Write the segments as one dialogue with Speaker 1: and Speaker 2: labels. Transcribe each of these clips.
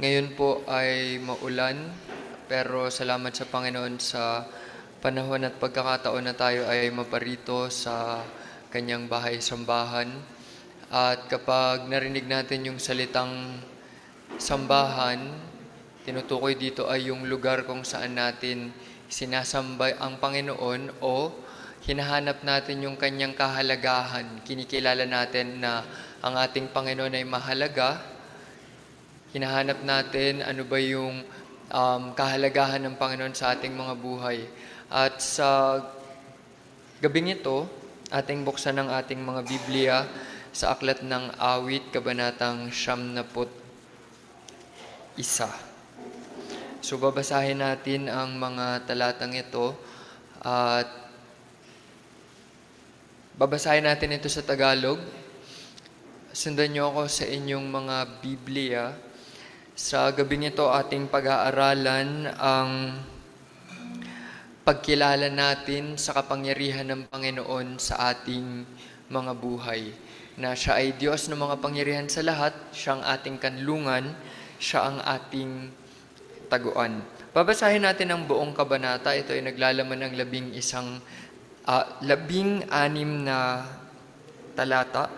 Speaker 1: Ngayon po ay maulan, pero salamat sa Panginoon sa panahon at pagkakataon na tayo ay maparito sa kanyang bahay-sambahan. At kapag narinig natin yung salitang sambahan, tinutukoy dito ay yung lugar kung saan natin sinasamba ang Panginoon o hinahanap natin yung kanyang kahalagahan. Kinikilala natin na ang ating Panginoon ay mahalaga. Hinahanap natin ano ba yung kahalagahan ng Panginoon sa ating mga buhay. At sa gabing ito, ating buksan ang ating mga Biblia sa Aklat ng Awit, Kabanatang 91. So babasahin natin ang mga talatang ito at babasahin natin ito sa Tagalog. Sundan niyo ako sa inyong mga Biblia. Sa gabing ito, ating pag-aaralan ang pagkilala natin sa kapangyarihan ng Panginoon sa ating mga buhay. Na siya ay Diyos ng mga pangyarihan sa lahat, siya ang ating kanlungan, siya ang ating taguan. Babasahin natin ang buong kabanata. Ito ay naglalaman ng 16 na talata.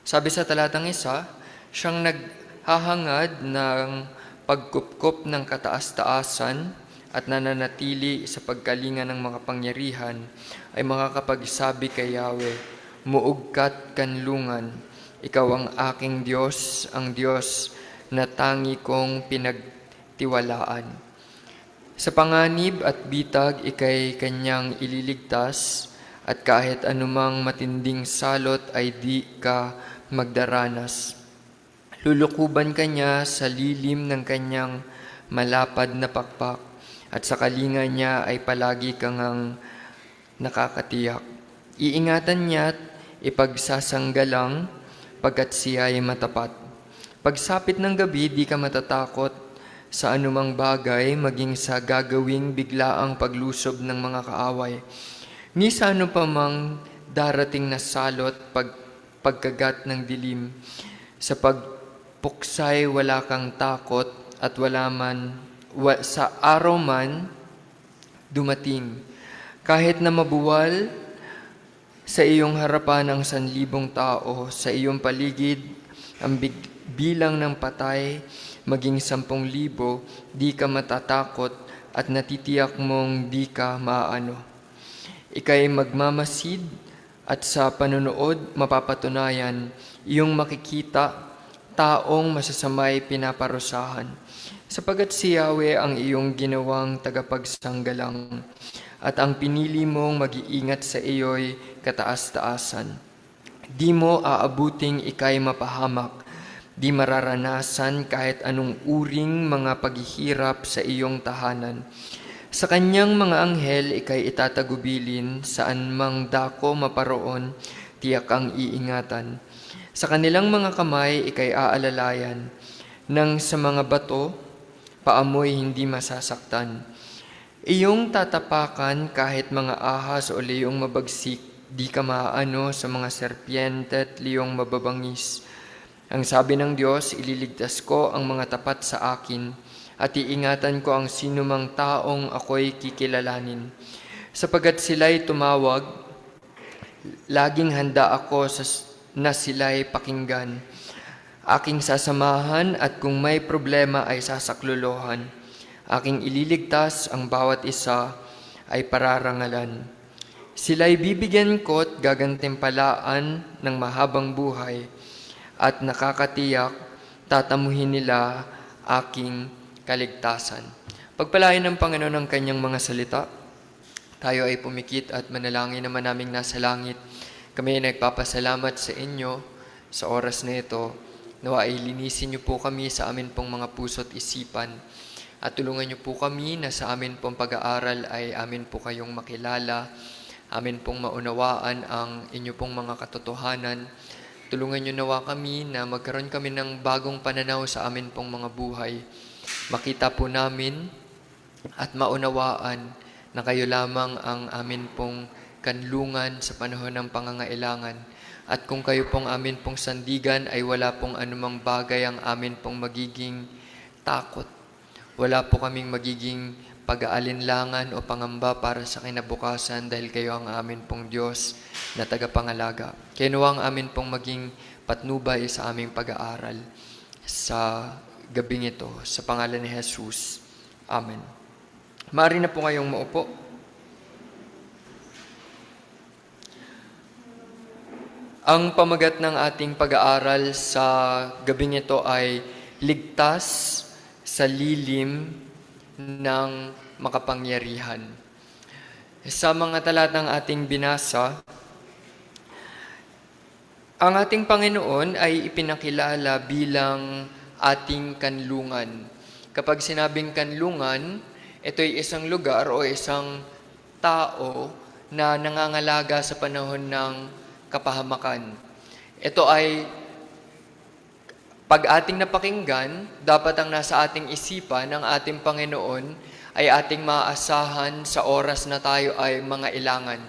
Speaker 1: Sabi sa talatang 1, siyang naghahangad ng pagkupkop ng kataas-taasan at nananatili sa pagkalinga ng mga pangyarihan ay makakapagsabi kay Yahweh, muugkat kanlungan, ikaw ang aking Diyos, ang Diyos na tangi kong pinagtiwalaan. Sa panganib at bitag, ikay kanyang ililigtas, at kahit anumang matinding salot ay di ka magdaranas. Lulukuban kanya sa lilim ng kanyang malapad na pakpak, at sa kalinga niya ay palagi kang nakakatiyak. Iingatan niya at ipagsasanggalang pagkat siya ay matapat. Pagsapit ng gabi, di ka matatakot sa anumang bagay, maging sa gagawing biglaang paglusob ng mga kaaway. Ni sa ano pa mang darating na salot, pagkagat ng dilim, sa pagpuksay wala kang takot at sa araw man dumating. Kahit na mabuwal sa iyong harapan ang 1,000 tao, sa iyong paligid ang bilang ng patay, maging 10,000, di ka matatakot at natitiyak mong di ka maaano. Ika'y magmamasid at sa panonood mapapatunayan, iyong makikita taong masasamay pinaparusahan. Sapagat si Yahweh ang iyong ginawang tagapagsanggalang at ang pinili mong mag-iingat sa iyo'y kataas-taasan. Di mo aabuting ika'y mapahamak, di mararanasan kahit anong uring mga paghihirap sa iyong tahanan. Sa kanyang mga anghel, ika'y itatagubilin, saan mang dako maparoon, tiyak ang iingatan. Sa kanilang mga kamay, ika'y aalalayan, nang sa mga bato, paamoy hindi masasaktan. Iyong tatapakan kahit mga ahas o leyong mabagsik, di ka maaano sa mga serpiente at leyong mababangis. Ang sabi ng Diyos, ililigtas ko ang mga tapat sa akin, at iingatan ko ang sinumang taong ako'y kikilalanin. Sapagat sila'y tumawag, laging handa ako na sila'y pakinggan. Aking sasamahan at kung may problema ay sasaklolohan. Aking ililigtas, ang bawat isa ay pararangalan. Sila'y bibigyan ko at gagantimpalaan ng mahabang buhay at nakakatiyak, tatamuhin nila aking kaligtasan. Pagpalain ng Panginoon ang kanyang mga salita. Tayo ay pumikit at manalangin naman naming nasa langit. Kami ay nagpapasalamat sa inyo sa oras na ito. Nawa ay linisin niyo po kami sa amin pong mga puso't isipan. At tulungan niyo po kami na sa amin pong pag-aaral ay amin po kayong makilala. Amin pong maunawaan ang inyo pong mga katotohanan. Tulungan niyo nawa kami na magkaroon kami ng bagong pananaw sa amin pong mga buhay. Makita po namin at maunawaan na kayo lamang ang amin pong kanlungan sa panahon ng pangangailangan. At kung kayo pong amin pong sandigan ay wala pong anumang bagay ang amin pong magiging takot. Wala po kaming magiging pag-aalinlangan o pangamba para sa kinabukasan dahil kayo ang amin pong Diyos na tagapangalaga. Kaya nawa ang amin pong maging patnubay sa aming pag-aaral sa gabing ito, sa pangalan ni Jesus. Amen. Maaari na po ngayong maupo. Ang pamagat ng ating pag-aaral sa gabing ito ay ligtas sa lilim ng makapangyarihan. Sa mga talatang ating binasa, ang ating Panginoon ay ipinakilala bilang ating kanlungan. Kapag sinabing kanlungan, ito'y isang lugar o isang tao na nangangalaga sa panahon ng kapahamakan. Ito ay pag ating napakinggan, dapat ang nasa ating isipan ng ating Panginoon ay ating maaasahan sa oras na tayo ay mga ilangan.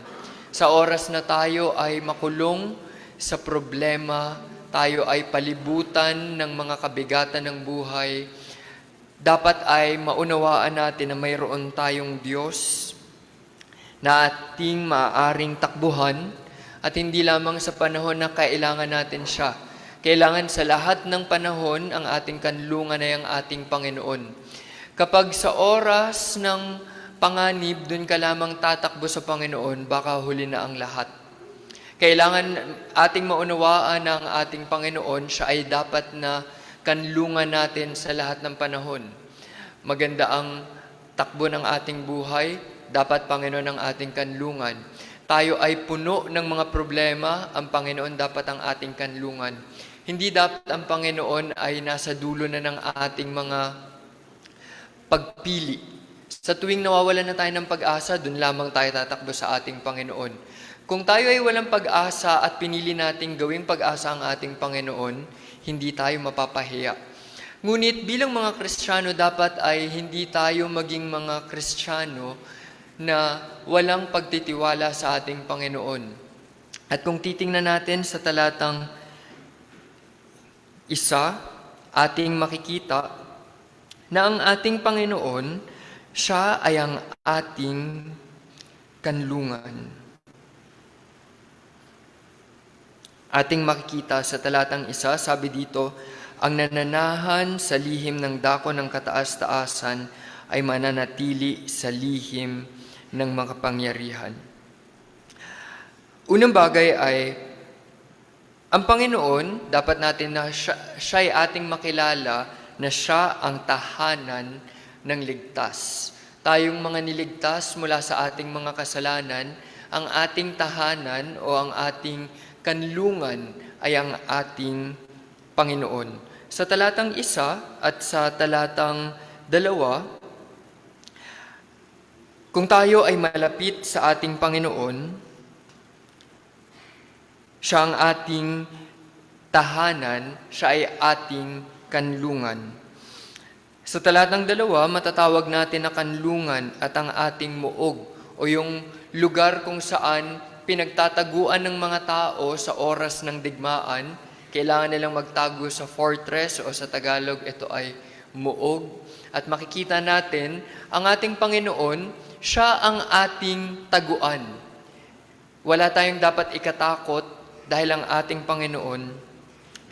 Speaker 1: Sa oras na tayo ay makulong sa problema, tayo ay palibutan ng mga kabigatan ng buhay, dapat ay maunawaan natin na mayroon tayong Diyos na ating maaaring takbuhan at hindi lamang sa panahon na kailangan natin siya. Kailangan sa lahat ng panahon ang ating kanlungan ay ang ating Panginoon. Kapag sa oras ng panganib, dun ka lamang tatakbo sa Panginoon, baka huli na ang lahat. Kailangan ating maunawaan na ang ating Panginoon, siya ay dapat na kanlungan natin sa lahat ng panahon. Maganda ang takbo ng ating buhay, dapat Panginoon ang ating kanlungan. Tayo ay puno ng mga problema, ang Panginoon dapat ang ating kanlungan. Hindi dapat ang Panginoon ay nasa dulo na ng ating mga pagpili. Sa tuwing nawawalan na tayo ng pag-asa, dun lamang tayo tatakbo sa ating Panginoon. Kung tayo ay walang pag-asa at pinili nating gawing pag-asa ang ating Panginoon, hindi tayo mapapahiya. Ngunit bilang mga Kristiyano, dapat ay hindi tayo maging mga Kristiyano na walang pagtitiwala sa ating Panginoon. At kung titingnan natin sa talatang 1, ating makikita na ang ating Panginoon, siya ay ang ating kanlungan. Ating makikita sa talatang 1, sabi dito, ang nananahan sa lihim ng dako ng kataas-taasan ay mananatili sa lihim ng makapangyarihan. Unang bagay ay ang Panginoon, dapat natin na siya ay ating makilala na siya ang tahanan ng ligtas. Tayong mga niligtas mula sa ating mga kasalanan, ang ating tahanan o ang ating kanlungan ay ang ating Panginoon. Sa talatang 1 at sa talatang 2, kung tayo ay malapit sa ating Panginoon, siya ang ating tahanan, siya ay ating kanlungan. Sa talatang 2, matatawag natin na kanlungan at ang ating muog o yung lugar kung saan pinagtataguan ng mga tao sa oras ng digmaan. Kailangan nilang magtago sa fortress o sa Tagalog, ito ay muog. At makikita natin, ang ating Panginoon, siya ang ating taguan. Wala tayong dapat ikatakot dahil ang ating Panginoon,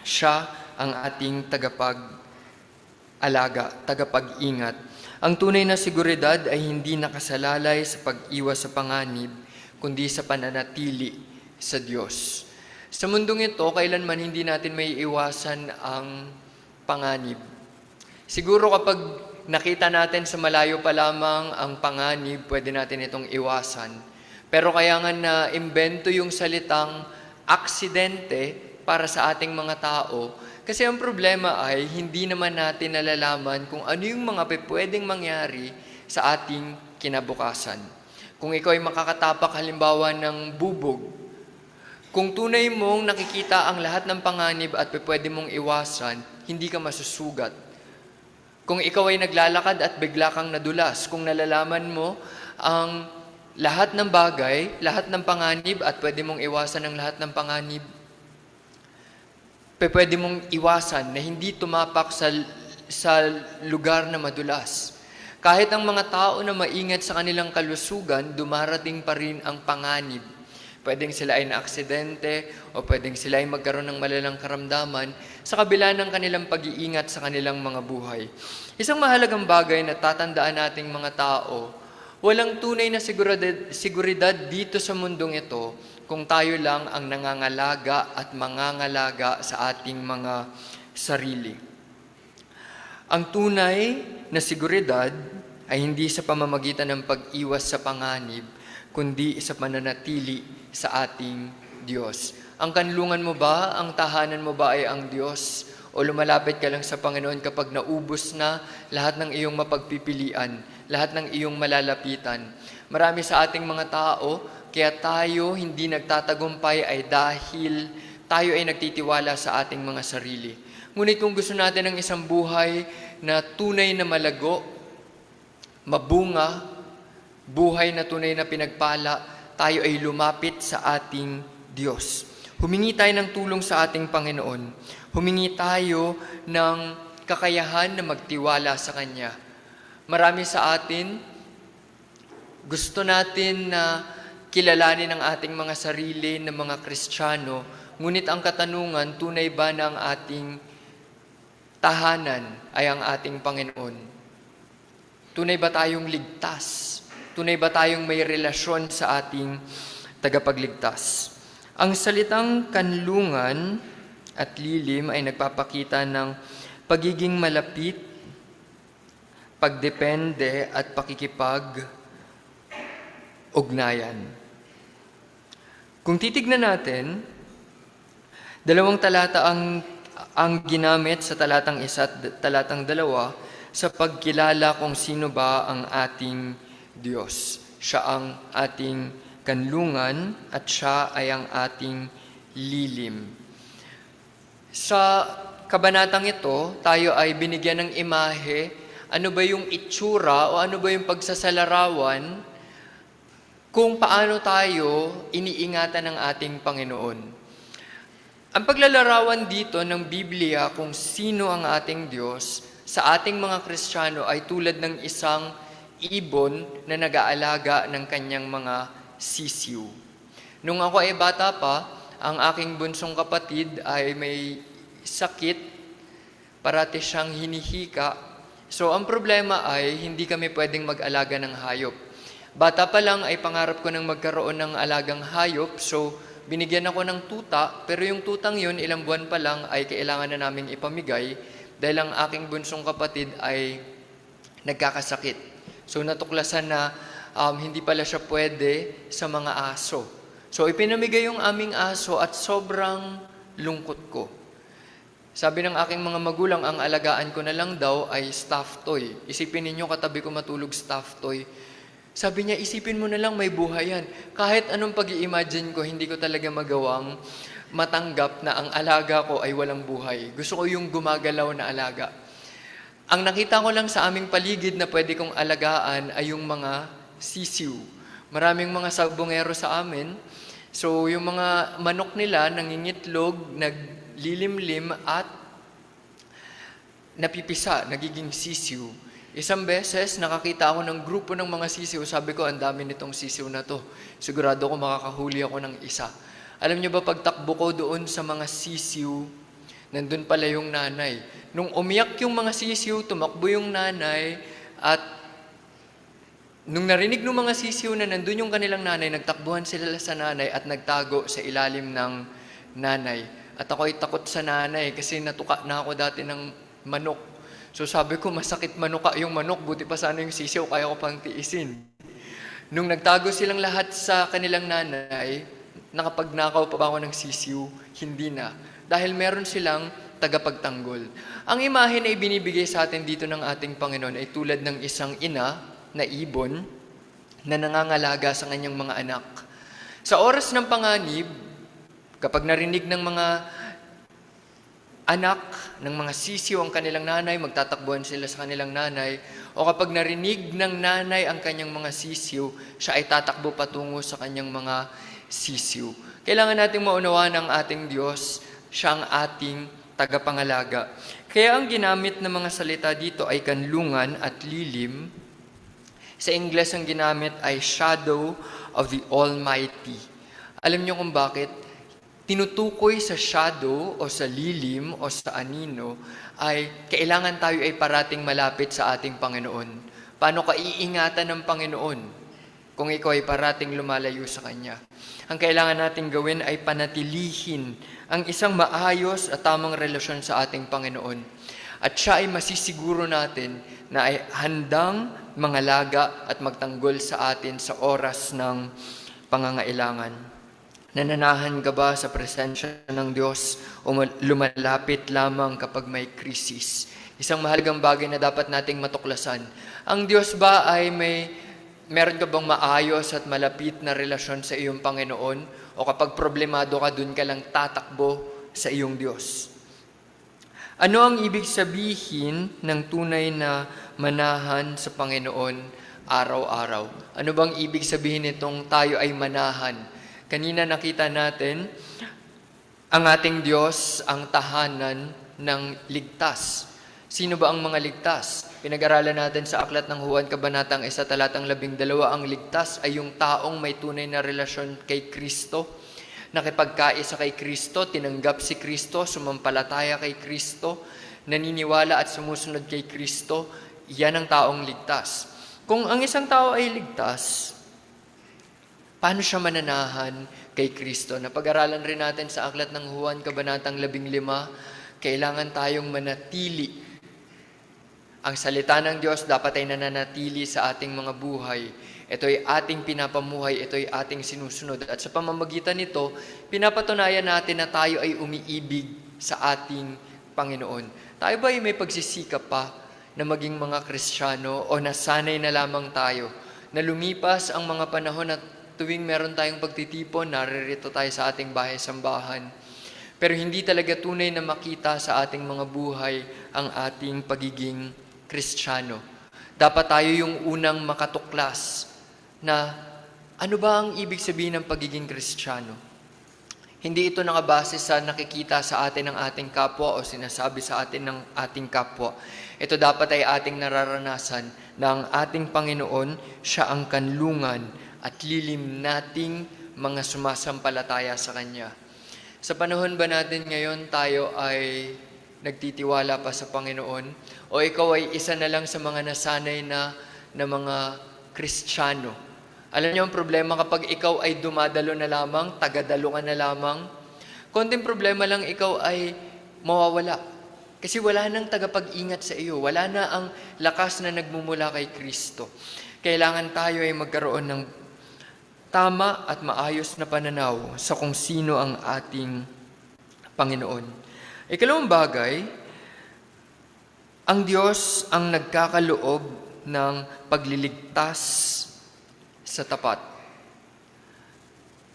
Speaker 1: siya ang ating tagapag-alaga, tagapag-ingat. Ang tunay na seguridad ay hindi nakasalalay sa pag-iwas sa panganib, kundi sa pananatili sa Diyos. Sa mundong ito, kailanman hindi natin may iwasan ang panganib. Siguro kapag nakita natin sa malayo pa lamang ang panganib, pwede natin itong iwasan. Pero kaya nga na imbento yung salitang aksidente para sa ating mga tao, kasi ang problema ay hindi naman natin nalalaman kung ano yung mga pwedeng mangyari sa ating kinabukasan. Kung ikaw ay makakatapak halimbawa ng bubog, kung tunay mong nakikita ang lahat ng panganib at pwede mong iwasan, hindi ka masusugat. Kung ikaw ay naglalakad at bigla kang nadulas, kung nalalaman mo ang lahat ng bagay, lahat ng panganib at pwede mong iwasan ang lahat ng panganib, pwede mong iwasan na hindi tumapak sa lugar na madulas. Kahit ang mga tao na maingat sa kanilang kalusugan, dumarating pa rin ang panganib. Pwedeng sila ay naaksidente o pwedeng sila ay magkaroon ng malalang karamdaman sa kabila ng kanilang pag-iingat sa kanilang mga buhay. Isang mahalagang bagay na tatandaan nating mga tao, walang tunay na seguridad dito sa mundong ito kung tayo lang ang nangangalaga at mangangalaga sa ating mga sarili. Ang tunay na seguridad ay hindi sa pamamagitan ng pag-iwas sa panganib, kundi sa pananatili sa ating Diyos. Ang kanlungan mo ba, ang tahanan mo ba ay ang Diyos? O lumalapit ka lang sa Panginoon kapag naubos na lahat ng iyong mapagpipilian, lahat ng iyong malalapitan? Marami sa ating mga tao, kaya tayo hindi nagtatagumpay ay dahil tayo ay nagtitiwala sa ating mga sarili. Ngunit kung gusto natin ng isang buhay na tunay na malago, mabunga, buhay na tunay na pinagpala, tayo ay lumapit sa ating Diyos. Humingi tayo ng tulong sa ating Panginoon. Humingi tayo ng kakayahan na magtiwala sa Kanya. Marami sa atin, gusto natin na kilalanin ang ating mga sarili ng mga Kristiyano, ngunit ang katanungan, tunay ba na ang ating tahanan ay ang ating Panginoon? Tunay ba tayong ligtas? Tunay ba tayong may relasyon sa ating tagapagligtas? Ang salitang kanlungan at lilim ay nagpapakita ng pagiging malapit, pagdepende at pakikipag-ugnayan. Kung titignan natin, dalawang talata ang ginamit sa talatang 1 at talatang 2 sa pagkilala kung sino ba ang ating Diyos. Siya ang ating kanlungan at siya ay ang ating lilim. Sa kabanatang ito, tayo ay binigyan ng imahe, ano ba yung itsura o ano ba yung pagsasalarawan kung paano tayo iniingatan ng ating Panginoon. Ang paglalarawan dito ng Biblia kung sino ang ating Diyos sa ating mga Kristiyano ay tulad ng isang ibon na nag-aalaga ng kanyang mga sisiw. Nung ako ay bata pa, ang aking bunsong kapatid ay may sakit, parati siyang hinihika. So ang problema ay hindi kami pwedeng mag-alaga ng hayop. Bata pa lang ay pangarap ko ng magkaroon ng alagang hayop, so binigyan ako ng tuta, pero yung tutang yun, ilang buwan pa lang ay kailangan na naming ipamigay dahil ang aking bunsong kapatid ay nagkakasakit. So natuklasan na hindi pala siya pwede sa mga aso. So ipinamigay yung aming aso at sobrang lungkot ko. Sabi ng aking mga magulang, ang alagaan ko na lang daw ay stuffed toy. Isipin ninyo, katabi ko matulog stuffed toy. Sabi niya, isipin mo na lang may buhay yan. Kahit anong pag-i-imagine ko, hindi ko talaga magawang matanggap na ang alaga ko ay walang buhay. Gusto ko yung gumagalaw na alaga. Ang nakita ko lang sa aming paligid na pwede kong alagaan ay yung mga sisiw. Maraming mga sabongero sa amin. So yung mga manok nila nangingitlog, naglilimlim at napipisa, nagiging sisiw. Isang beses, nakakita ako ng grupo ng mga sisiw. Sabi ko, ang dami nitong sisiw na to. Sigurado ko makakahuli ako ng isa. Alam niyo ba, pagtakbo ko doon sa mga sisiw, nandun pala yung nanay. Nung umiyak yung mga sisiw, tumakbo yung nanay, at nung narinig ng mga sisiw na nandun yung kanilang nanay, nagtakbuhan sila sa nanay at nagtago sa ilalim ng nanay. At ako'y takot sa nanay kasi natuka na ako dati ng manok. So sabi ko, masakit manuka yung manok, buti pa sana yung sisiw, kaya ko pang tiisin. Nung nagtago silang lahat sa kanilang nanay, nakapagnakaw pa ba ako ng sisiw? Hindi na. Dahil meron silang tagapagtanggol. Ang imahe na ibinibigay sa atin dito ng ating Panginoon ay tulad ng isang ina na ibon na nangangalaga sa kanyang mga anak. Sa oras ng panganib, kapag narinig ng mga anak ng mga sisiw ang kanilang nanay, magtatakbuhan sila sa kanilang nanay, o kapag narinig ng nanay ang kanyang mga sisiw, siya ay tatakbo patungo sa kanyang mga sisiw. Kailangan nating maunawaan ang ating Diyos. Siya ang ating tagapangalaga. Kaya ang ginamit ng mga salita dito ay kanlungan at lilim. Sa Ingles, ang ginamit ay shadow of the Almighty. Alam niyo kung bakit? Tinutukoy sa shadow o sa lilim o sa anino ay kailangan tayo ay parating malapit sa ating Panginoon. Paano ka iingatan ng Panginoon kung ikaw ay parating lumalayo sa Kanya? Ang kailangan nating gawin ay panatilihin ang isang maayos at tamang relasyon sa ating Panginoon. At siya ay masisiguro natin na ay handang mangalaga at magtanggol sa atin sa oras ng pangangailangan. Nananahan ka ba sa presensya ng Diyos o lumalapit lamang kapag may krisis? Isang mahalagang bagay na dapat nating matuklasan. Ang Diyos ba ay meron ka bang maayos at malapit na relasyon sa iyong Panginoon? O kapag problemado ka, dun ka lang tatakbo sa iyong Diyos? Ano ang ibig sabihin ng tunay na manahan sa Panginoon araw-araw? Ano bang ibig sabihin nitong tayo ay manahan? Kanina nakita natin, ang ating Diyos ang tahanan ng ligtas. Sino ba ang mga ligtas? Pinag-aralan natin sa Aklat ng Juan, Kabanatang 1, Talatang 12, ang ligtas ay yung taong may tunay na relasyon kay Kristo, nakipagkaisa kay Kristo, tinanggap si Kristo, sumampalataya kay Kristo, naniniwala at sumusunod kay Kristo, yan ang taong ligtas. Kung ang isang tao ay ligtas, paano siya mananahan kay Kristo? Napag-aralan rin natin sa Aklat ng Juan, Kabanatang 15, kailangan tayong manatili. Ang salita ng Diyos dapat ay nananatili sa ating mga buhay. Ito ay ating pinapamuhay, ito ay ating sinusunod. At sa pamamagitan nito, pinapatunayan natin na tayo ay umiibig sa ating Panginoon. Tayo ba ay may pagsisikap pa na maging mga Kristiyano o nasanay na lamang tayo na lumipas ang mga panahon at tuwing meron tayong pagtitipon, naririto tayo sa ating bahay-sambahan. Pero hindi talaga tunay na makita sa ating mga buhay ang ating pagiging Kristiyano. Dapat tayo yung unang makatuklas na ano ba ang ibig sabihin ng pagiging Kristiyano. Hindi ito nakabase sa nakikita sa atin ng ating kapwa o sinasabi sa atin ng ating kapwa. Ito dapat ay ating nararanasan na ang ating Panginoon, siya ang kanlungan at lilim nating mga sumasampalataya sa Kanya. Sa panahon ba natin ngayon tayo ay nagtitiwala pa sa Panginoon? O ikaw ay isa na lang sa mga nasanay na mga Kristiyano? Alam niyo ang problema kapag ikaw ay dumadalo na lamang, tagadalo ka na lamang, konting problema lang ikaw ay mawawala. Kasi wala nang tagapag-ingat sa iyo, wala na ang lakas na nagmumula kay Kristo. Kailangan tayo ay magkaroon ng tama at maayos na pananaw sa kung sino ang ating Panginoon. Ikalawang bagay, ang Diyos ang nagkakaloob ng pagliligtas sa tapat.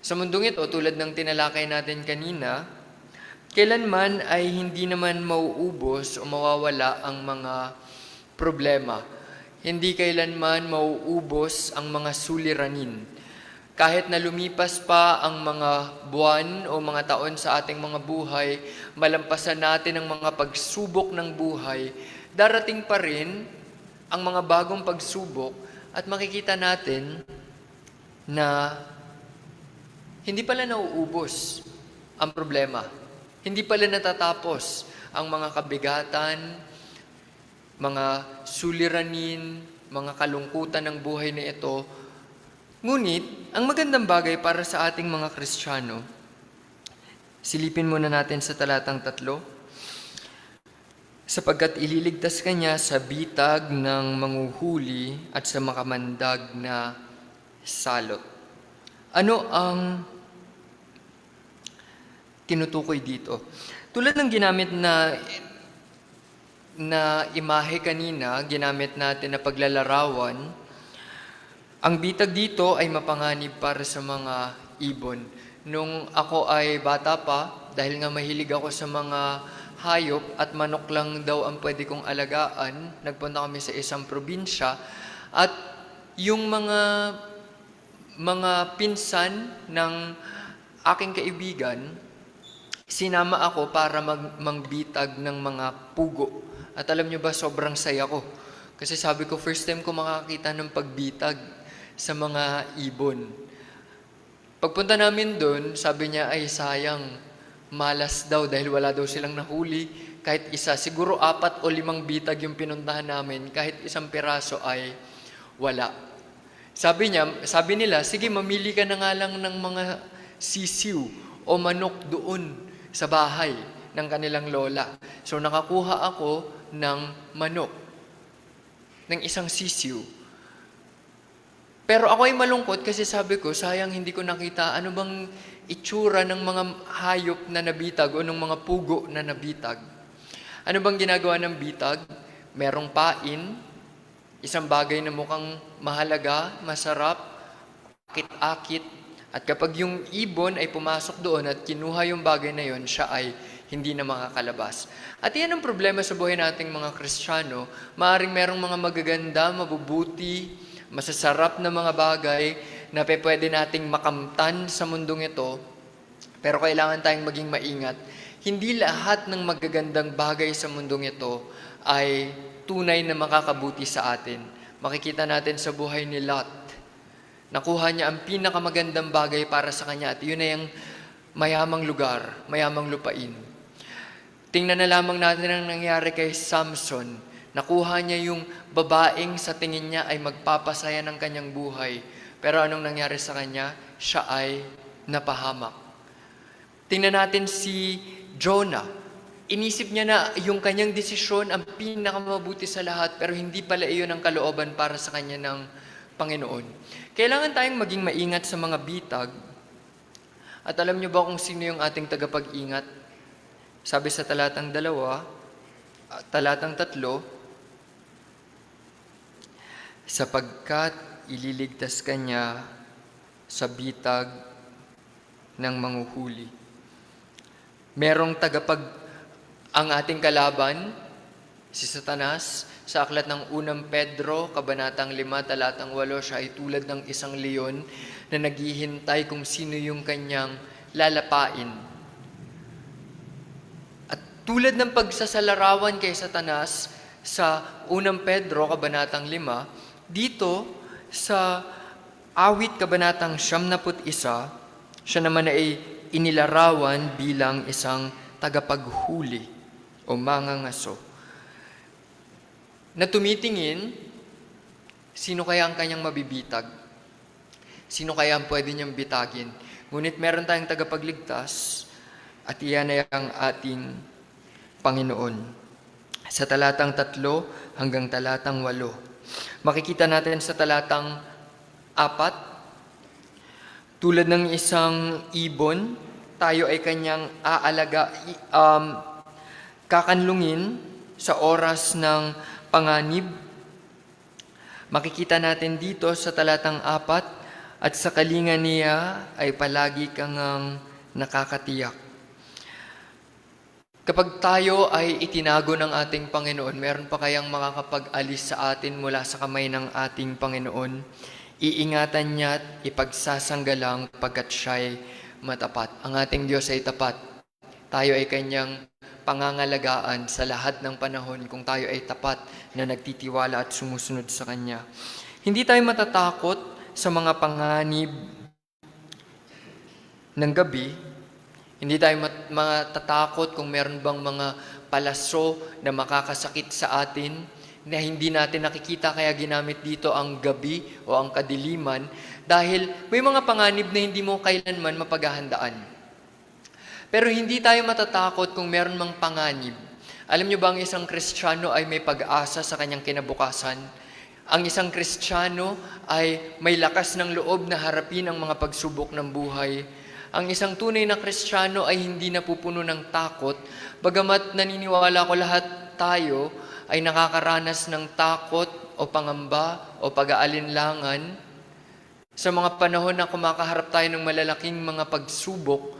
Speaker 1: Sa mundong ito, tulad ng tinalakay natin kanina, kailanman ay hindi naman mauubos o mawawala ang mga problema. Hindi kailanman mauubos ang mga suliranin. Kahit na lumipas pa ang mga buwan o mga taon sa ating mga buhay, malampasan natin ang mga pagsubok ng buhay, darating pa rin ang mga bagong pagsubok at makikita natin na hindi pala nauubos ang problema. Hindi pala natatapos ang mga kabigatan, mga suliranin, mga kalungkutan ng buhay na ito. Ngunit, ang magandang bagay para sa ating mga Kristiyano, silipin muna natin sa talatang 3, sapagkat ililigtas ka niya sa bitag ng manghuhuli at sa makamandag na salot. Ano ang tinutukoy dito? Tulad ng ginamit na imahe kanina, ginamit natin na paglalarawan, ang bitag dito ay mapanganib para sa mga ibon. Nung ako ay bata pa, dahil nga mahilig ako sa mga hayop at manok lang daw ang pwede kong alagaan, nagpunta kami sa isang probinsya at yung mga pinsan ng aking kaibigan sinama ako para mangbitag ng mga pugo. At alam nyo ba, sobrang saya ko. Kasi sabi ko, first time ko makakita ng pagbitag sa mga ibon. Pagpunta namin doon, sabi niya, ay sayang, malas daw dahil wala daw silang nahuli. Kahit isa, siguro 4 o 5 bitag yung pinuntahan namin, kahit isang piraso ay wala. Sabi nila, sige mamili ka na nga lang ng mga sisiw o manok doon sa bahay ng kanilang lola. So nakakuha ako ng manok, ng isang sisiw. Pero ako ay malungkot kasi sabi ko, sayang hindi ko nakita ano bang itsura ng mga hayop na nabitag o ng mga pugo na nabitag. Ano bang ginagawa ng bitag? Merong pain, isang bagay na mukhang mahalaga, masarap, akit-akit. At kapag yung ibon ay pumasok doon at kinuha yung bagay na yon, siya ay hindi na makakalabas. At yan ang problema sa buhay nating mga Kristiyano. Maaaring merong mga magaganda, mabubuti, masasarap na mga bagay na pwede nating makamtan sa mundong ito, pero kailangan tayong maging maingat. Hindi lahat ng magagandang bagay sa mundong ito ay tunay na makakabuti sa atin. Makikita natin sa buhay ni Lot. Nakuha niya ang pinakamagandang bagay para sa kanya at yun ay ang mayamang lugar, mayamang lupain. Tingnan na lamang natin ang nangyari kay Samson. Nakuha niya yung babaeng sa tingin niya ay magpapasaya ng kanyang buhay. Pero anong nangyari sa kanya? Siya ay napahamak. Tingnan natin si Jonah. Inisip niya na yung kanyang desisyon ang pinakamabuti sa lahat, pero hindi pala iyon ang kalooban para sa kanya ng Panginoon. Kailangan tayong maging maingat sa mga bitag. At alam niyo ba kung sino yung ating tagapag-ingat? Sabi sa talatang 3, sapagkat ililigtas kanya sa bitag ng manghuhuli. Merong ang ating kalaban, si Satanas, sa aklat ng 1 Pedro, kabanatang 5, talatang 8, siya ay tulad ng isang leon na naghihintay kung sino yung kanyang lalapain. At tulad ng pagsasalarawan kay Satanas sa 1 Pedro, kabanatang 5, dito sa awit kabanatang 91, siya naman ay inilarawan bilang isang tagapaghuli o mangangaso na tumitingin, sino kaya ang kanyang mabibitag? Sino kaya ang pwede niyang bitagin? Ngunit meron tayong tagapagligtas at iyan ay ang ating Panginoon. Sa talatang 3 hanggang talatang 8, makikita natin sa talatang 4, tulad ng isang ibon, tayo ay kanyang kakanlungin sa oras ng panganib. Makikita natin dito sa talatang 4, at sa kalinga niya ay palagi kang nakakatiyak. Kapag tayo ay itinago ng ating Panginoon, meron pa kayang makakapag-alis sa atin mula sa kamay ng ating Panginoon? Iingatan niya at ipagsasanggalang pagkat siya'y matapat. Ang ating Diyos ay tapat. Tayo ay kanyang pangangalagaan sa lahat ng panahon kung tayo ay tapat na nagtitiwala at sumusunod sa Kanya. Hindi tayo matatakot sa mga panganib ng gabi. Hindi tayo matatakot kung meron bang mga palaso na makakasakit sa atin na hindi natin nakikita kaya ginamit dito ang gabi o ang kadiliman dahil may mga panganib na hindi mo kailanman mapaghahandaan. Pero hindi tayo matatakot kung meron mang panganib. Alam niyo ba ang isang Kristiyano ay may pag-asa sa kanyang kinabukasan? Ang isang Kristiyano ay may lakas ng loob na harapin ang mga pagsubok ng buhay. Ang isang tunay na Kristiyano ay hindi napupuno ng takot, bagamat naniniwala ko lahat tayo ay nakakaranas ng takot o pangamba o pag-aalinlangan sa mga panahon na kumakaharap tayo ng malalaking mga pagsubok.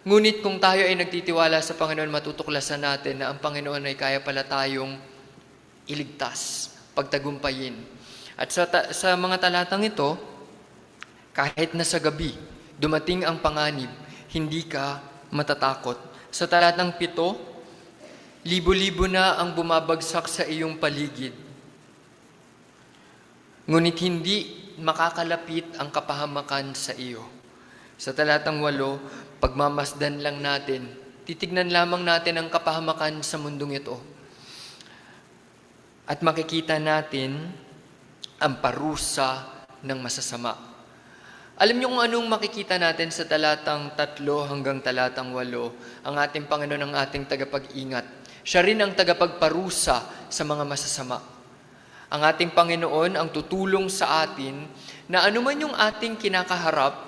Speaker 1: Ngunit kung tayo ay nagtitiwala sa Panginoon, matutuklasan natin na ang Panginoon ay kaya pala tayong iligtas, pagtagumpayin. At sa mga talatang ito, kahit na sa gabi, dumating ang panganib, hindi ka matatakot Sa talatang 7, libo-libo na ang bumabagsak sa iyong paligid. Ngunit hindi makakalapit ang kapahamakan sa iyo. Sa talatang 8, pagmamasdan lang natin, titignan lamang natin ang kapahamakan sa mundong ito. At makikita natin ang parusa ng masasama. Alam niyo kung anong makikita natin sa talatang 3 hanggang talatang 8, ang ating Panginoon ang ating tagapag-ingat. Siya rin ang tagapagparusa sa mga masasama. Ang ating Panginoon ang tutulong sa atin na anuman yung ating kinakaharap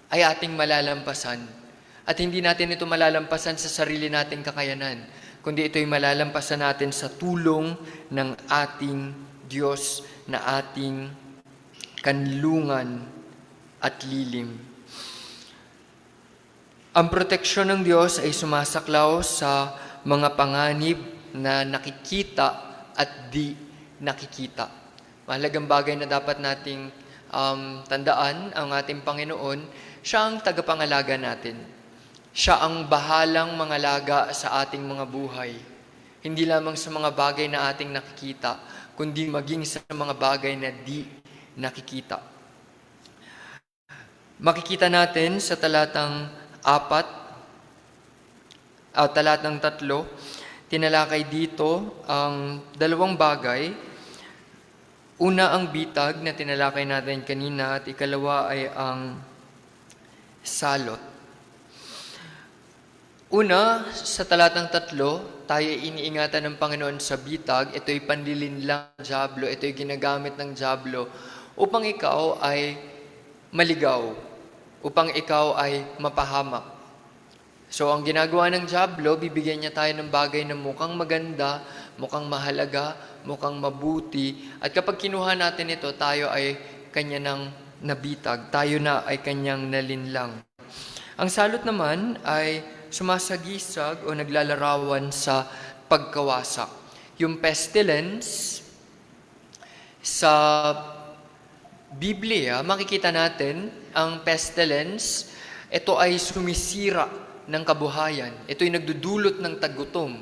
Speaker 1: ay ating malalampasan. At hindi natin ito malalampasan sa sarili nating kakayanan, kundi ito'y malalampasan natin sa tulong ng ating Diyos na ating kanlungan at lilim. Ang proteksyon ng Diyos ay sumasaklaw sa mga panganib na nakikita at di nakikita. Mahalagang bagay na dapat nating tandaan ang ating Panginoon, siya ang tagapangalaga natin. Siya ang bahalang mangalaga sa ating mga buhay. Hindi lamang sa mga bagay na ating nakikita, kundi maging sa mga bagay na di nakikita. Makikita natin sa talatang 3, tinalakay dito ang dalawang bagay. Una ang bitag na tinalakay natin kanina at ikalawa ay ang salot. Una, sa talatang 3, tayo iniingatan ng Panginoon sa bitag. Ito'y panlilinlang ng dyablo, ito'y ginagamit ng dyablo upang ikaw ay maligaw, upang ikaw ay mapahamak. So, ang ginagawa ng dyablo, bibigyan niya tayo ng bagay na mukhang maganda, mukhang mahalaga, mukhang mabuti. At kapag kinuha natin ito, tayo ay kanya ng nabitag, tayo na ay kanyang nalinlang. Ang salot naman ay sumasagisag o naglalarawan sa pagkawasak. Yung pestilence, sa Biblia, makikita natin ang pestilence, ito ay sumisira ng kabuhayan. Ito'y nagdudulot ng tagutom.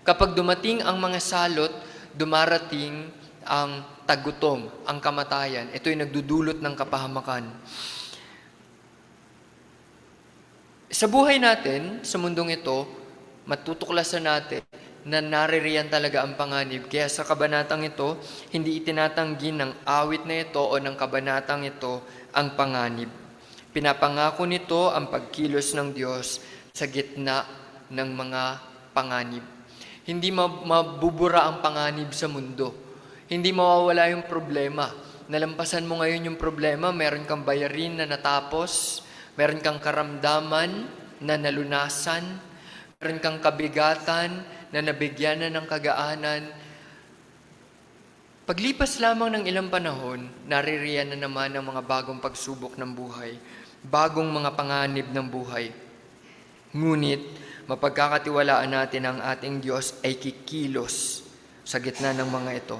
Speaker 1: Kapag dumating ang mga salot, dumarating ang tagutom, ang kamatayan. Ito'y nagdudulot ng kapahamakan. Sa buhay natin, sa mundong ito, matutuklasan natin na naririyan talaga ang panganib. Kaya sa kabanatang ito, hindi itinatanggi ng awit na ito o ng kabanatang ito ang panganib. Pinapangako nito ang pagkilos ng Diyos sa gitna ng mga panganib. Hindi mabubura ang panganib sa mundo. Hindi mawawala yung problema. Nalampasan mo ngayon yung problema, meron kang bayarin na natapos, meron kang karamdaman na nalunasan, meron kang kabigatan na nabigyan na ng kagaanan. Paglipas lamang ng ilang panahon, naririyan na naman ang mga bagong pagsubok ng buhay, bagong mga panganib ng buhay. Ngunit, mapagkakatiwalaan natin ang ating Diyos ay kikilos sa gitna ng mga ito.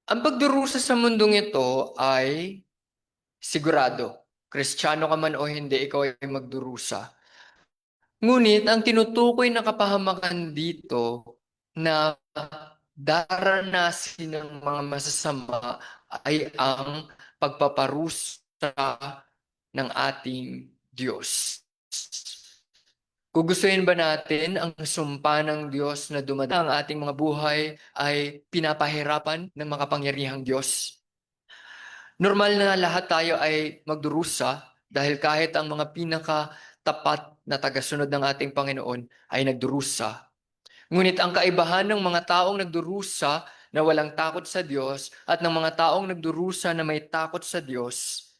Speaker 1: Ang pagdurusa sa mundong ito ay sigurado. Kristiyano ka man o hindi, ikaw ay magdurusa. Ngunit ang tinutukoy na kapahamakan dito na daranasin ng mga masasama ay ang pagpaparusa ng ating Diyos. Gugustuhin ba natin ang sumpa ng Diyos na dumadaan ang ating mga buhay ay pinapahirapan ng makapangyarihang Diyos? Normal na lahat tayo ay magdurusa dahil kahit ang mga pinaka-tapat na tagasunod ng ating Panginoon ay nagdurusa. Ngunit ang kaibahan ng mga taong nagdurusa na walang takot sa Diyos at ng mga taong nagdurusa na may takot sa Diyos,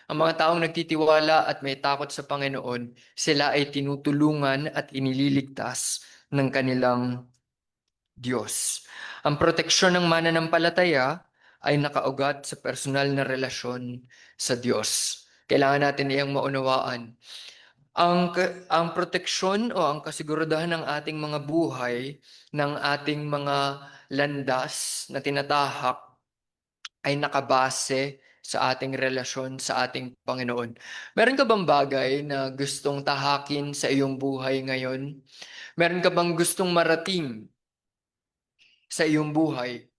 Speaker 1: ang mga taong nagtitiwala at may takot sa Panginoon, sila ay tinutulungan at inililigtas ng kanilang Diyos. Ang proteksyon ng mananampalataya ay nakaugat sa personal na relasyon sa Diyos. Kailangan natin iyang maunawaan. Ang proteksyon o ang kasiguraduhan ng ating mga buhay, ng ating mga landas na tinatahak ay nakabase sa ating relasyon sa ating Panginoon. Meron ka bang bagay na gustong tahakin sa iyong buhay ngayon? Meron ka bang gustong marating sa iyong buhay?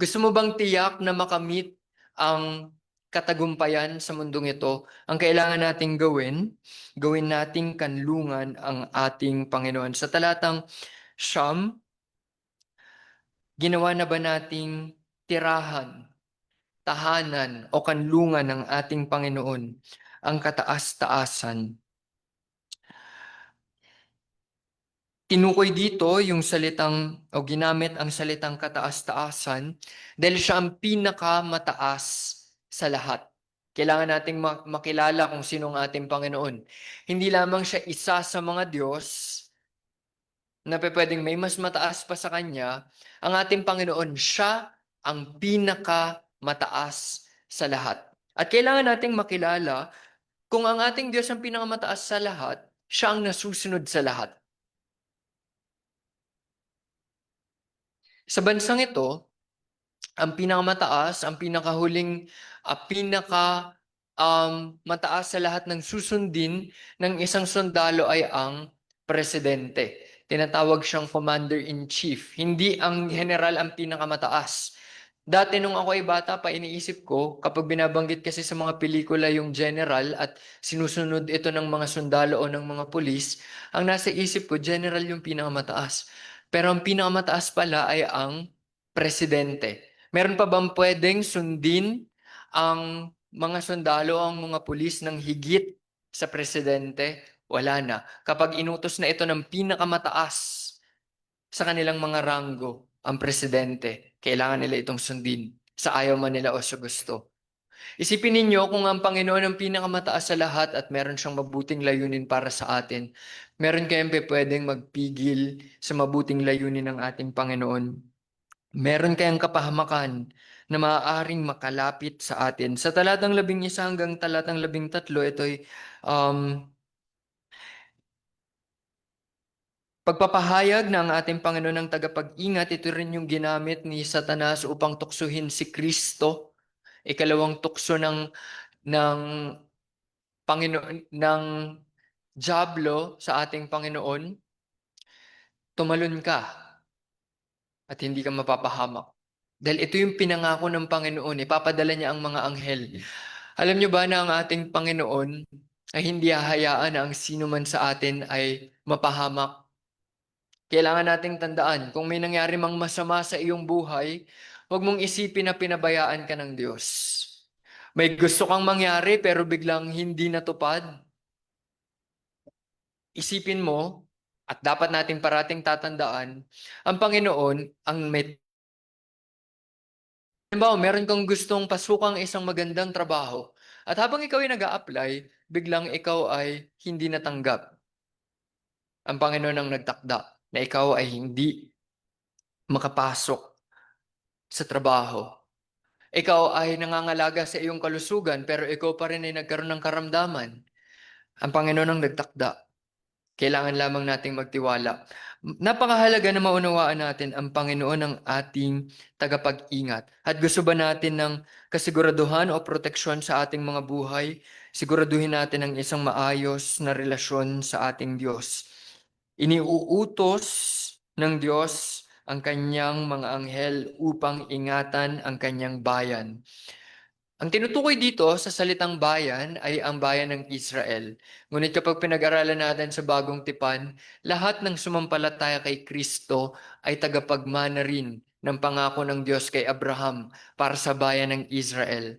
Speaker 1: Gusto mo bang tiyak na makamit ang katagumpayan sa mundong ito? Ang kailangan nating gawin nating kanlungan ang ating Panginoon. Sa talatang Siyam, ginawa na ba nating tirahan, tahanan o kanlungan ng ating Panginoon ang kataas-taasan? Tinukoy dito yung salitang o ginamit ang salitang kataas-taasan dahil siya ang pinakamataas sa lahat. Kailangan nating makilala kung sino ang ating Panginoon. Hindi lamang siya isa sa mga Diyos na pwedeng may mas mataas pa sa Kanya. Ang ating Panginoon, siya ang pinakamataas sa lahat. At kailangan nating makilala kung ang ating Diyos ang pinakamataas sa lahat, siya ang nasusunod sa lahat. Sa bansang ito, ang pinakamataas, ang pinakahuling, mataas sa lahat ng susundin ng isang sundalo ay ang presidente. Tinatawag siyang commander-in-chief. Hindi ang general ang pinakamataas. Dati nung ako ay bata pa, iniisip ko, kapag binabanggit kasi sa mga pelikula yung general at sinusunod ito ng mga sundalo o ng mga pulis, ang nasa isip ko, general yung pinakamataas. Pero ang pinakamataas pala ay ang presidente. Meron pa bang pwedeng sundin ang mga sundalo, ang mga pulis ng higit sa presidente? Wala na. Kapag inutos na ito ng pinakamataas sa kanilang mga ranggo, ang presidente, kailangan nila itong sundin sa ayaw man nila o sa gusto. Isipin ninyo kung ang Panginoon ang pinakamataas sa lahat at meron siyang mabuting layunin para sa atin. Meron kayong pwedeng magpigil sa mabuting layunin ng ating Panginoon. Meron kayang kapahamakan na maaaring makalapit sa atin. Sa talatang 11 hanggang talatang 13, ito'y pagpapahayag ng ating Panginoon ng tagapag-ingat. Ito rin yung ginamit ni Satanas upang tuksuhin si Kristo. Ikalawang tukso ng Panginoon, ng Diablo sa ating Panginoon, tumalon ka at hindi ka mapapahamak. Dahil ito yung pinangako ng Panginoon, ipapadala niya ang mga anghel. Alam niyo ba na ang ating Panginoon ay hindi hahayaan na ang sino man sa atin ay mapahamak? Kailangan nating tandaan, kung may nangyari mang masama sa iyong buhay, huwag mong isipin na pinabayaan ka ng Diyos. May gusto kang mangyari pero biglang hindi natupad. Isipin mo, at dapat nating parating tatandaan, ang Panginoon ang may. Halimbawa, meron kang gustong pasukang isang magandang trabaho. At habang ikaw ay nag-a-apply, biglang ikaw ay hindi natanggap. Ang Panginoon ang nagtakda na ikaw ay hindi makapasok sa trabaho. Ikaw ay nangangalaga sa iyong kalusugan pero ikaw pa rin ay nagkaroon ng karamdaman. Ang Panginoon ang nagtakda. Kailangan lamang nating magtiwala. Napakahalaga na maunawaan natin ang Panginoon ng ating tagapag-ingat. At gusto ba natin ng kasiguraduhan o proteksyon sa ating mga buhay? Siguraduhin natin ang isang maayos na relasyon sa ating Diyos. Iniuutos ng Diyos ang kanyang mga anghel upang ingatan ang kanyang bayan. Ang tinutukoy dito sa salitang bayan ay ang bayan ng Israel. Ngunit kapag pinag-aralan natin sa bagong tipan, lahat ng sumampalataya kay Kristo ay tagapagmana rin ng pangako ng Diyos kay Abraham para sa bayan ng Israel.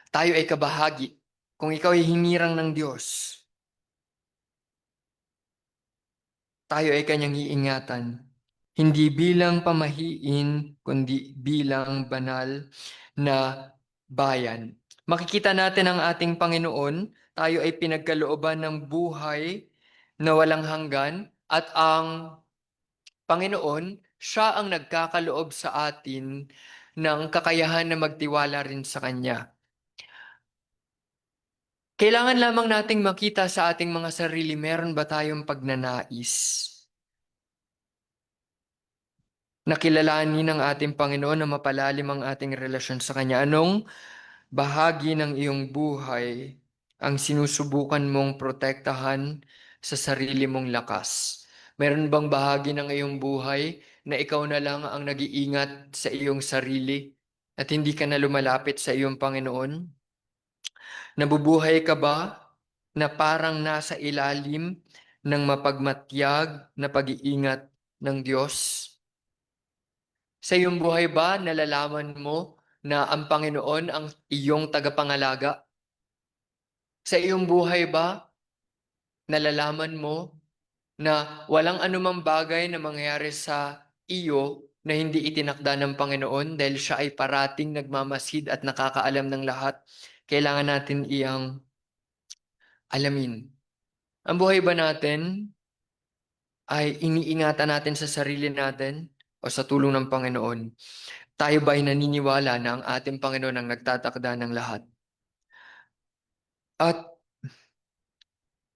Speaker 1: Tayo ay kabahagi. Kung ikaw ay hinirang ng Diyos, tayo ay kanyang iingatan. Hindi bilang pamahiin, kundi bilang banal na bayan. Makikita natin ang ating Panginoon, tayo ay pinagkalooban ng buhay na walang hanggan at ang Panginoon, siya ang nagkakaloob sa atin ng kakayahan na magtiwala rin sa Kanya. Kailangan lamang nating makita sa ating mga sarili, meron ba tayong pagnanais? Nakilalanin ng ating Panginoon na mapalalim ang ating relasyon sa Kanya. Anong bahagi ng iyong buhay ang sinusubukan mong protektahan sa sarili mong lakas? Meron bang bahagi ng iyong buhay na ikaw na lang ang nag-iingat sa iyong sarili at hindi ka na lumalapit sa iyong Panginoon? Nabubuhay ka ba na parang nasa ilalim ng mapagmatyag na pag-iingat ng Diyos? Sa iyong buhay ba nalalaman mo na ang Panginoon ang iyong tagapangalaga? Sa iyong buhay ba nalalaman mo na walang anumang bagay na mangyayari sa iyo na hindi itinakda ng Panginoon dahil siya ay parating nagmamasid at nakakaalam ng lahat? Kailangan natin iyang alamin. Ang buhay ba natin ay iniingatan natin sa sarili natin o sa tulong ng Panginoon? Tayo ba ay naniniwala na ang ating Panginoon ang nagtatakda ng lahat? At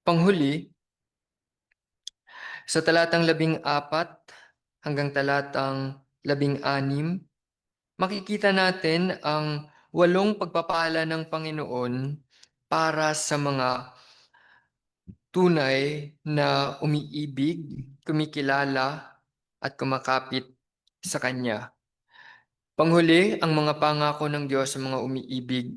Speaker 1: panghuli, sa talatang 14 hanggang talatang 16, makikita natin ang 8 pagpapala ng Panginoon para sa mga tunay na umiibig, kumikilala, at kumakapit sa Kanya. Panghuli, ang mga pangako ng Diyos sa mga umiibig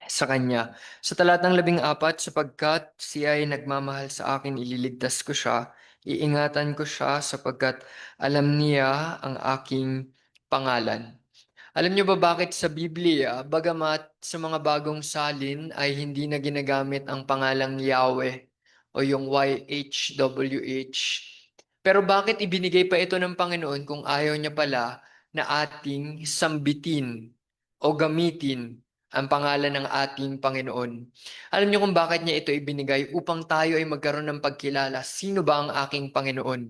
Speaker 1: sa Kanya. Sa talatang 14, sapagkat siya ay nagmamahal sa akin, ililigtas ko siya, iingatan ko siya sapagkat alam niya ang aking pangalan. Alam niyo ba bakit sa Biblia, bagamat sa mga bagong salin ay hindi na ginagamit ang pangalang Yahweh o yung YHWH? Pero bakit ibinigay pa ito ng Panginoon kung ayaw niya pala na ating sambitin o gamitin ang pangalan ng ating Panginoon? Alam niyo kung bakit niya ito ibinigay? Upang tayo ay magkaroon ng pagkilala. Sino ba ang aking Panginoon?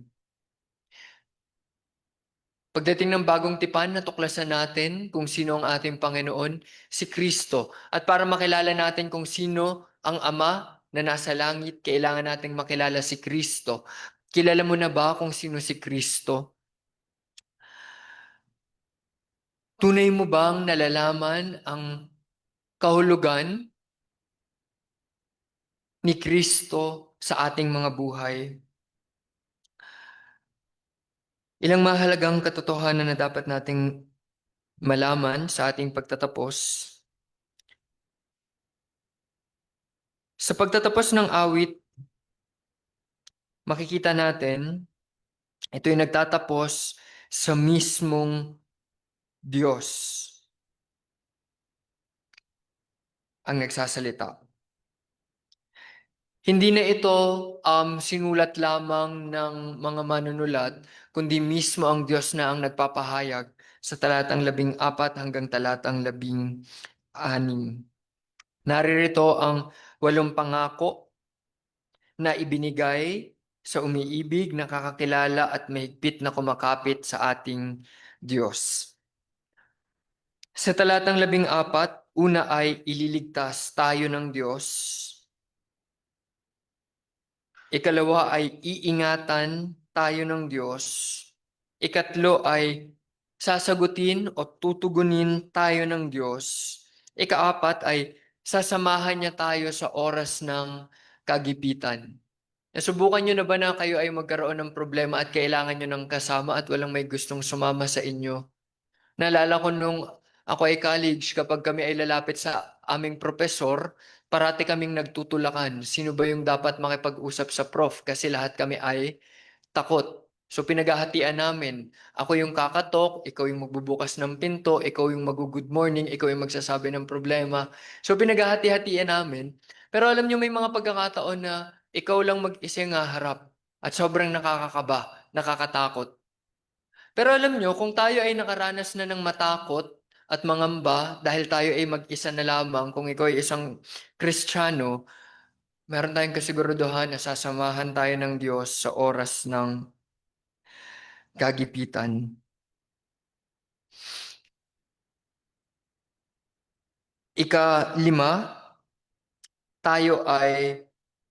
Speaker 1: Pagdating ng bagong tipan, natuklasan natin kung sino ang ating Panginoon, si Kristo. At para makilala natin kung sino ang Ama na nasa langit, kailangan nating makilala si Kristo. Kilala mo na ba kung sino si Kristo? Tunay mo bang nalalaman ang kahulugan ni Kristo sa ating mga buhay? Ilang mahalagang katotohanan na dapat nating malaman sa ating pagtatapos. Sa pagtatapos ng awit, makikita natin ito yung nagtatapos sa mismong Diyos ang nagsasalita. Hindi na ito sinulat lamang ng mga manunulat, kundi mismo ang Diyos na ang nagpapahayag sa talatang 14 hanggang talatang 16. Naririto ang 8 pangako na ibinigay sa umiibig, nakakakilala at mahigpit na kumakapit sa ating Diyos. Sa talatang 14, una ay ililigtas tayo ng Diyos Ikalawa ay iingatan tayo ng Diyos. Ikatlo ay sasagutin o tutugunin tayo ng Diyos. Ikaapat ay sasamahan niya tayo sa oras ng kagipitan. Nasubukan niyo na ba na kayo ay magkaroon ng problema at kailangan niyo ng kasama at walang may gustong sumama sa inyo? Naalala ko nung ako ay college, kapag kami ay lalapit sa aming profesor, parati kaming nagtutulakan. Sino ba yung dapat makipag-usap sa prof? Kasi lahat kami ay takot. So pinaghahatian namin. Ako yung kakatok, ikaw yung magbubukas ng pinto, ikaw yung mag-good morning, ikaw yung magsasabi ng problema. So pinaghahati-hatian namin. Pero alam nyo, may mga pagkakataon na ikaw lang mag-isa nga harap at sobrang nakakakaba, nakakatakot. Pero alam nyo, kung tayo ay nakaranas na ng matakot at mangamba dahil tayo ay mag-isa na lamang, kung ikaw ay isang Kristiyano, meron tayong kasiguraduhan na sasamahan tayo ng Diyos sa oras ng kagipitan. Ika-lima, tayo ay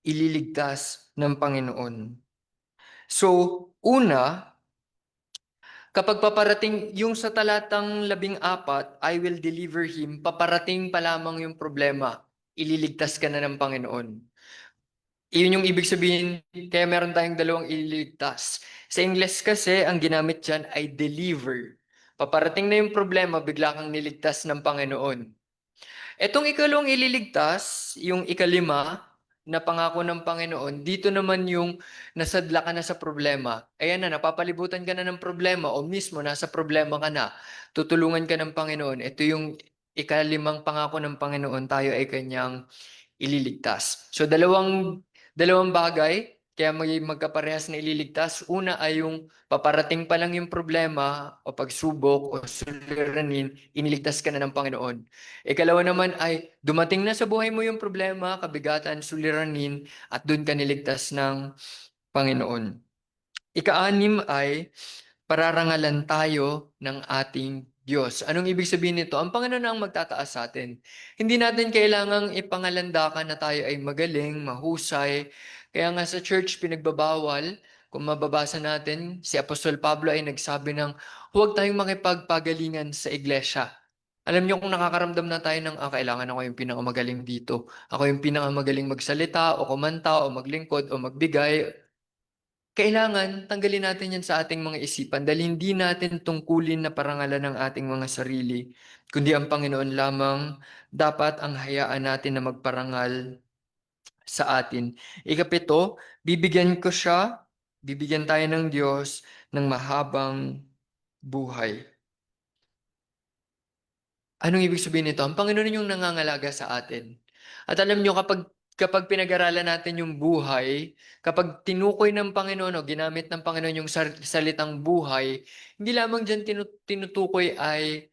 Speaker 1: ililigtas ng Panginoon. So, una, kapag paparating yung sa talatang 14, I will deliver him, paparating pa lamang yung problema, ililigtas ka na ng Panginoon. Iyon yung ibig sabihin, kaya meron tayong dalawang ililigtas. Sa Ingles kasi, ang ginamit dyan ay deliver. Paparating na yung problema, bigla kang niligtas ng Panginoon. Etong ikalawang ililigtas, yung ikalima na pangako ng Panginoon, dito naman yung nasadla ka na sa problema. Ayan na, napapalibutan ka na ng problema o mismo nasa problema ka na. Tutulungan ka ng Panginoon. Ito yung ikalimang pangako ng Panginoon, tayo ay kanyang ililigtas. So dalawang bagay kaya magkaparehas na ililigtas. Una ay yung paparating pa lang yung problema o pagsubok o suliranin, iniligtas ka na ng Panginoon. Ikalawa naman ay dumating na sa buhay mo yung problema, kabigatan, suliranin, at doon ka niligtas ng Panginoon. Ika-anim ay pararangalan tayo ng ating Diyos. Anong ibig sabihin nito? Ang Panginoon ang magtataas sa atin. Hindi natin kailangang ipangalandakan na tayo ay magaling, mahusay. Kaya nga sa church pinagbabawal, kung mababasa natin, si Apostol Pablo ay nagsabi ng huwag tayong makipagpagalingan sa iglesia. Alam niyo kung nakakaramdam na tayo ng kailangan ako yung pinakamagaling dito. Ako yung pinakamagaling magsalita o kumanta o maglingkod o magbigay. Kailangan tanggalin natin yan sa ating mga isipan dahil hindi natin tungkulin na parangalan ng ating mga sarili, kundi ang Panginoon lamang dapat ang hayaan natin na magparangal sa atin. Ikapito, bibigyan tayo ng Diyos ng mahabang buhay. Anong ibig sabihin nito? Ang Panginoon yung nangangalaga sa atin. At alam nyo, kapag pinag-aralan natin yung buhay, kapag tinukoy ng Panginoon o ginamit ng Panginoon yung salitang buhay, hindi lamang dyan tinutukoy ay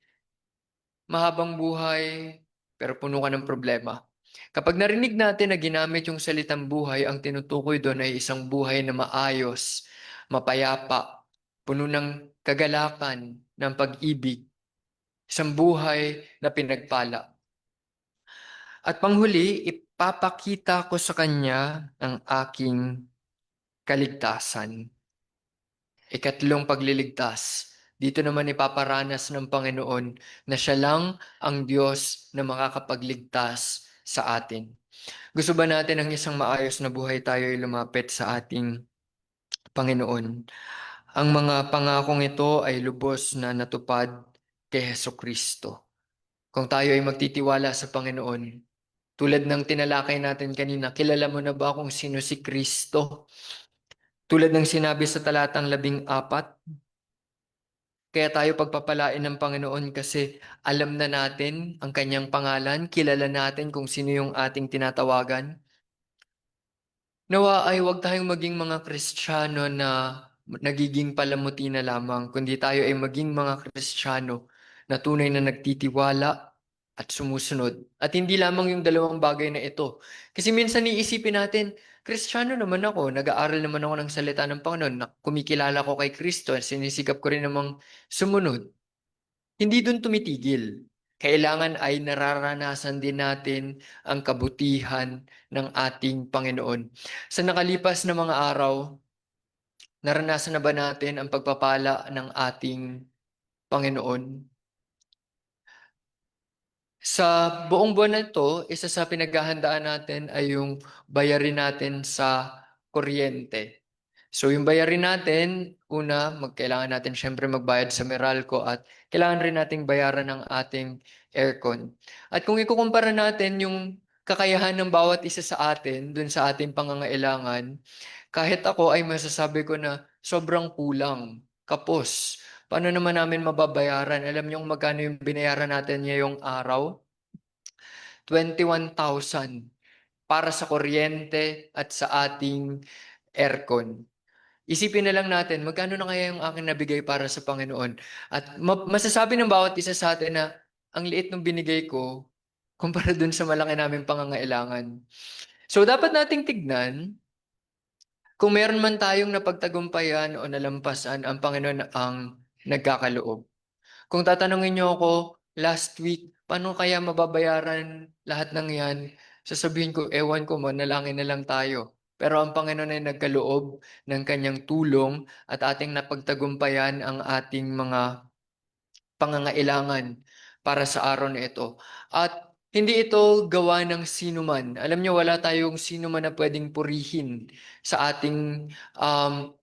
Speaker 1: mahabang buhay, pero puno ka ng problema. Kapag narinig natin na ginamit yung salitang buhay, ang tinutukoy doon ay isang buhay na maayos, mapayapa, puno ng kagalakan, ng pag-ibig, isang buhay na pinagpala. At panghuli, ipapakita ko sa kanya ang aking kaligtasan. Ikatlong pagliligtas. Dito naman ipaparanas ng Panginoon na siya lang ang Diyos na makakapagligtas sa atin. Gusto ba natin ang isang maayos na buhay tayo ay lumapit sa ating Panginoon? Ang mga pangakong ito ay lubos na natupad kay Heso Kristo. Kung tayo ay magtitiwala sa Panginoon, tulad ng tinalakay natin kanina, kilala mo na ba kung sino si Kristo? Tulad ng sinabi sa talatang 14, kaya tayo pagpapalain ng Panginoon kasi alam na natin ang kanyang pangalan, kilala natin kung sino yung ating tinatawagan. Nawa ay huwag tayong maging mga Kristiyano na nagiging palamuti na lamang, kundi tayo ay maging mga Kristiyano na tunay na nagtitiwala at sumusunod. At hindi lamang yung dalawang bagay na ito. Kasi minsan iisipin natin, Kristiyano naman ako, nag-aaral naman ako ng salita ng Panginoon, na kumikilala ko kay Kristo, sinisikap ko rin namang sumunod. Hindi dun tumitigil. kailangan ay nararanasan din natin ang kabutihan ng ating Panginoon. Sa nakalipas na mga araw, naranasan na ba natin ang pagpapala ng ating Panginoon? Sa buong buwan na ito, isa sa pinaghahandaan natin ay yung bayarin natin sa kuryente. So yung bayarin natin, una, kailangan natin syempre magbayad sa Meralco at kailangan rin nating bayaran ng ating aircon. At kung ikukumpara natin yung kakayahan ng bawat isa sa atin dun sa ating pangangailangan, kahit ako ay masasabi ko na sobrang kulang, kapos. Paano naman namin mababayaran? Alam niyo kung magkano yung binayaran natin ngayong araw? 21,000 para sa kuryente at sa ating aircon. Isipin na lang natin, magkano na kaya yung aking nabigay para sa Panginoon? At masasabi ng bawat isa sa atin na ang liit ng binigay ko kumpara dun sa malaki naming pangangailangan. So dapat nating tignan kung meron man tayong napagtagumpayan o nalampasan, ang Panginoon ang nagkakaloob. Kung tatanungin niyo ako last week, paano kaya mababayaran lahat ng yan? Sasabihin ko, ewan ko, manalangin na lang tayo. Pero ang Panginoon ay nagkaloob ng kanyang tulong at ating napagtagumpayan ang ating mga pangangailangan para sa araw na ito. At hindi ito gawa ng sino man. Alam niyo, wala tayong sino man na pwedeng purihin sa ating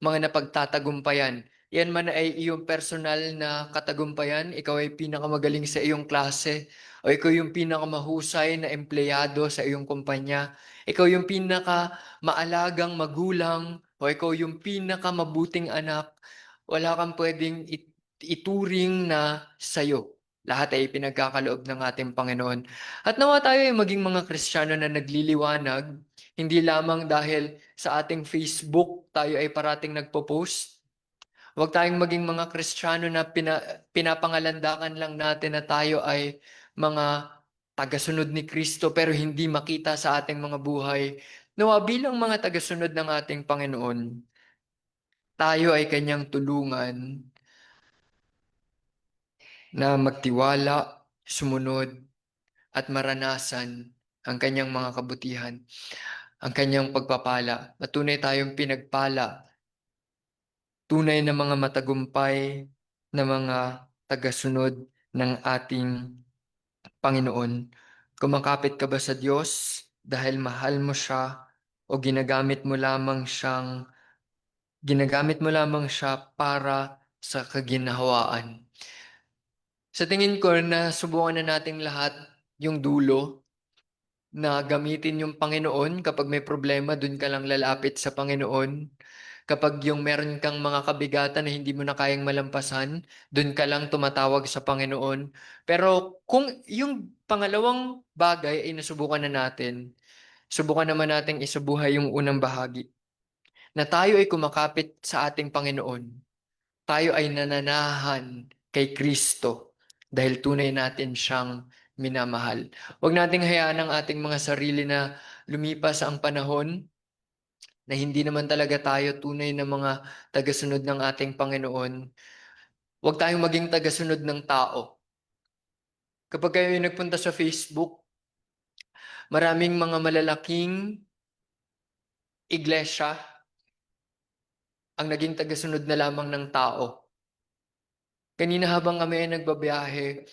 Speaker 1: mga napagtatagumpayan. Yan man ay iyong personal na katagumpayan, ikaw ay pinakamagaling sa iyong klase, o ikaw yung pinakamahusay na empleyado sa iyong kumpanya, ikaw yung pinakamaalagang magulang, o ikaw yung pinakamabuting anak, wala kang pwedeng ituring na sayo. Lahat ay pinagkakaloob ng ating Panginoon. At nawa tayo ay maging mga Kristiyano na nagliliwanag, hindi lamang dahil sa ating Facebook tayo ay parating nagpo-post. Huwag tayong maging mga Kristiyano na pinapangalandakan lang natin na tayo ay mga tagasunod ni Kristo pero hindi makita sa ating mga buhay. Nawa bilang mga tagasunod ng ating Panginoon, tayo ay kanyang tulungan na magtiwala, sumunod, at maranasan ang kanyang mga kabutihan, ang kanyang pagpapala. At tunay tayong pinagpala, tunay na mga matagumpay na mga tagasunod ng ating Panginoon. Kumakapit ka ba sa Diyos dahil mahal mo siya o ginagamit mo lamang siya para sa kaginhawaan? Sa tingin ko na subukan na nating lahat yung dulo na gamitin yung Panginoon kapag may problema, dun ka lang lalapit sa Panginoon. Kapag yung meron kang mga kabigatan na hindi mo na kayang malampasan, dun ka lang tumatawag sa Panginoon. Pero kung yung pangalawang bagay ay nasubukan na natin, subukan naman nating isubuhay yung unang bahagi. Na tayo ay kumakapit sa ating Panginoon, tayo ay nananahan kay Kristo dahil tunay natin siyang minamahal. Huwag nating hayaan ang ating mga sarili na lumipas ang panahon na hindi naman talaga tayo tunay na mga tagasunod ng ating Panginoon. Huwag tayong maging tagasunod ng tao. Kapag kayo ay nagpunta sa Facebook, maraming mga malalaking iglesia ang naging tagasunod na lamang ng tao. Kanina habang kami ay nagbabiyahe,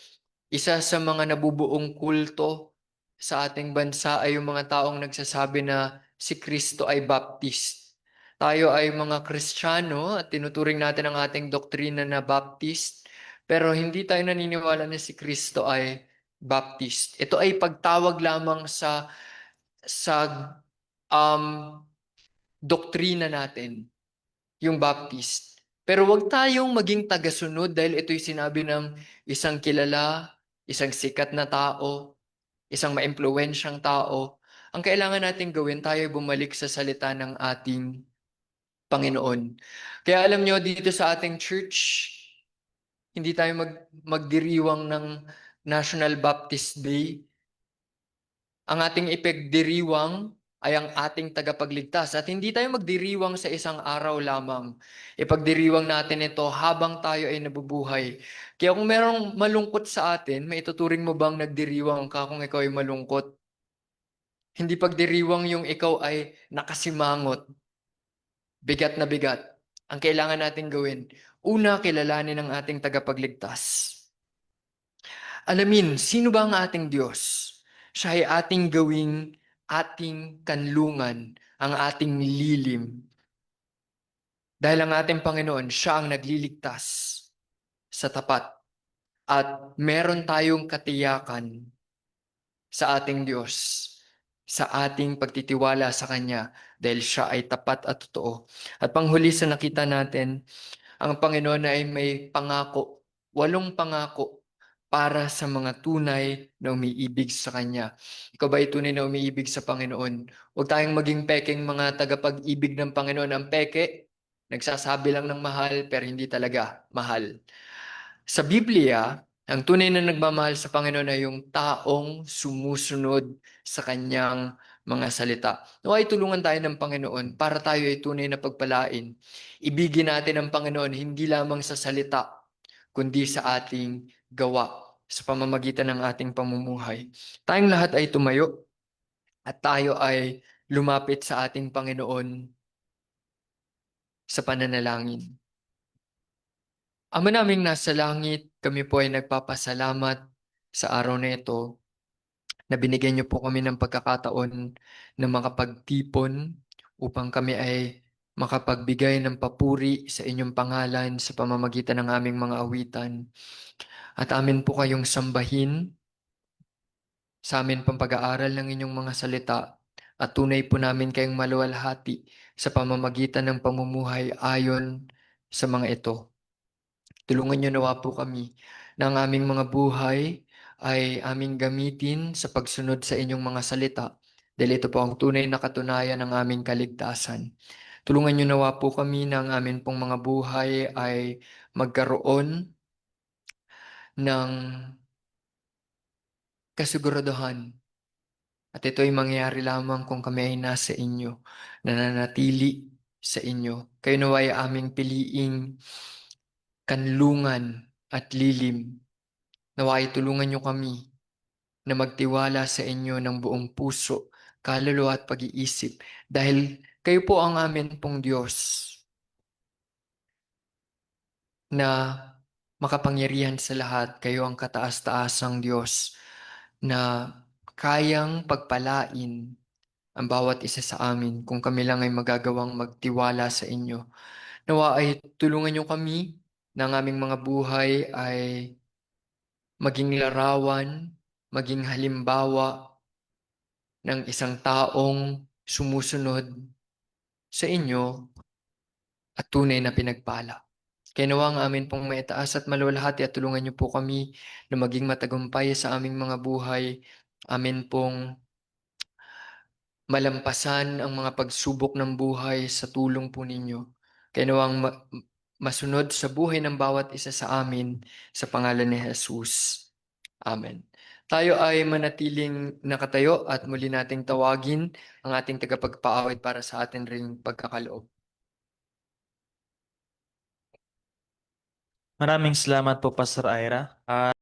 Speaker 1: isa sa mga nabubuong kulto sa ating bansa ay yung mga taong nagsasabi na si Kristo ay Baptist. Tayo ay mga Kristiyano at tinuturing natin ang ating doktrina na Baptist, pero hindi tayo naniniwala na si Kristo ay Baptist. Ito ay pagtawag lamang sa um, doktrina natin, yung Baptist. Pero wag tayong maging tagasunod dahil ito'y sinabi ng isang kilala, isang sikat na tao, isang maimpluwensyang tao. Ang kailangan nating gawin, tayo ay bumalik sa salita ng ating Panginoon. Kaya alam nyo, dito sa ating church, hindi tayo magdiriwang ng National Baptist Day. Ang ating ipagdiriwang ay ang ating tagapagligtas at hindi tayo magdiriwang sa isang araw lamang. Ipagdiriwang natin ito habang tayo ay nabubuhay. Kaya kung merong malungkot sa atin, maituturing mo bang nagdiriwang ka kung ikaw ay malungkot? Hindi pagdiriwang yung ikaw ay nakasimangot, bigat na bigat. Ang kailangan natin gawin, una, kilalanin ang ating tagapagligtas. Alamin, sino ba ang ating Diyos? Siya ay ating gawing ating kanlungan, ang ating lilim. Dahil ang ating Panginoon, siya ang nagliligtas sa tapat. At meron tayong katiyakan sa ating Diyos, sa ating pagtitiwala sa Kanya, dahil siya ay tapat at totoo. At panghuli sa nakita natin, ang Panginoon ay may pangako, 8 pangako para sa mga tunay na umiibig sa Kanya. Ikaw ba ay tunay na umiibig sa Panginoon? Huwag tayong maging pekeng mga tagapag-ibig ng Panginoon. Ang peke, nagsasabi lang ng mahal pero hindi talaga mahal. Sa Biblia, ang tunay na nagmamahal sa Panginoon ay yung taong sumusunod sa Kanyang mga salita. Naway tulungan tayo ng Panginoon para tayo ay tunay na pagpalain. Ibigin natin ang Panginoon hindi lamang sa salita, kundi sa ating gawa sa pamamagitan ng ating pamumuhay. Tayong lahat ay tumayo at tayo ay lumapit sa ating Panginoon sa pananalangin. Ama naming nasa langit, kami po ay nagpapasalamat sa araw na ito na binigyan niyo po kami ng pagkakataon na makapagtipon upang kami ay makapagbigay ng papuri sa inyong pangalan sa pamamagitan ng aming mga awitan. At amin po kayong sambahin sa amin pang pag-aaral ng inyong mga salita at tunay po namin kayong maluwalhati sa pamamagitan ng pamumuhay ayon sa mga ito. Tulungan niyo nawa po kami na ang aming mga buhay ay aming gamitin sa pagsunod sa inyong mga salita dahil ito po ang tunay na katunayan ng aming kaligtasan. Tulungan niyo nawa po kami na ang amin pong mga buhay ay magkaroon ng kasiguraduhan. At ito ay mangyayari lamang kung kami ay nasa inyo, nananatili sa inyo. Kayo nawa ay aming piliing kanlungan at lilim. Nawa ay tulungan niyo kami na magtiwala sa inyo ng buong puso, kaluluwa at pag-iisip dahil kayo po ang amin pong Diyos na makapangyarihan sa lahat. Kayo ang kataas-taasang Diyos na kayang pagpalain ang bawat isa sa amin kung kami lang ay magagawang magtiwala sa inyo. Nawa ay tulungan niyo kami na ang aming mga buhay ay maging larawan, maging halimbawa ng isang taong sumusunod sa inyo at tunay na pinagpala. Kaya nawa ang amin pong maitaas at maluwalhati at tulungan niyo po kami na maging matagumpay sa aming mga buhay. Amin pong malampasan ang mga pagsubok ng buhay sa tulong po ninyo. Kaya nawa ang masunod sa buhay ng bawat isa sa amin sa pangalan ni Jesus. Amen. Tayo ay manatiling nakatayo at muli nating tawagin ang ating tagapagpaawit para sa atin ring pagkakaloob.
Speaker 2: Maraming salamat po, Pastor Ira.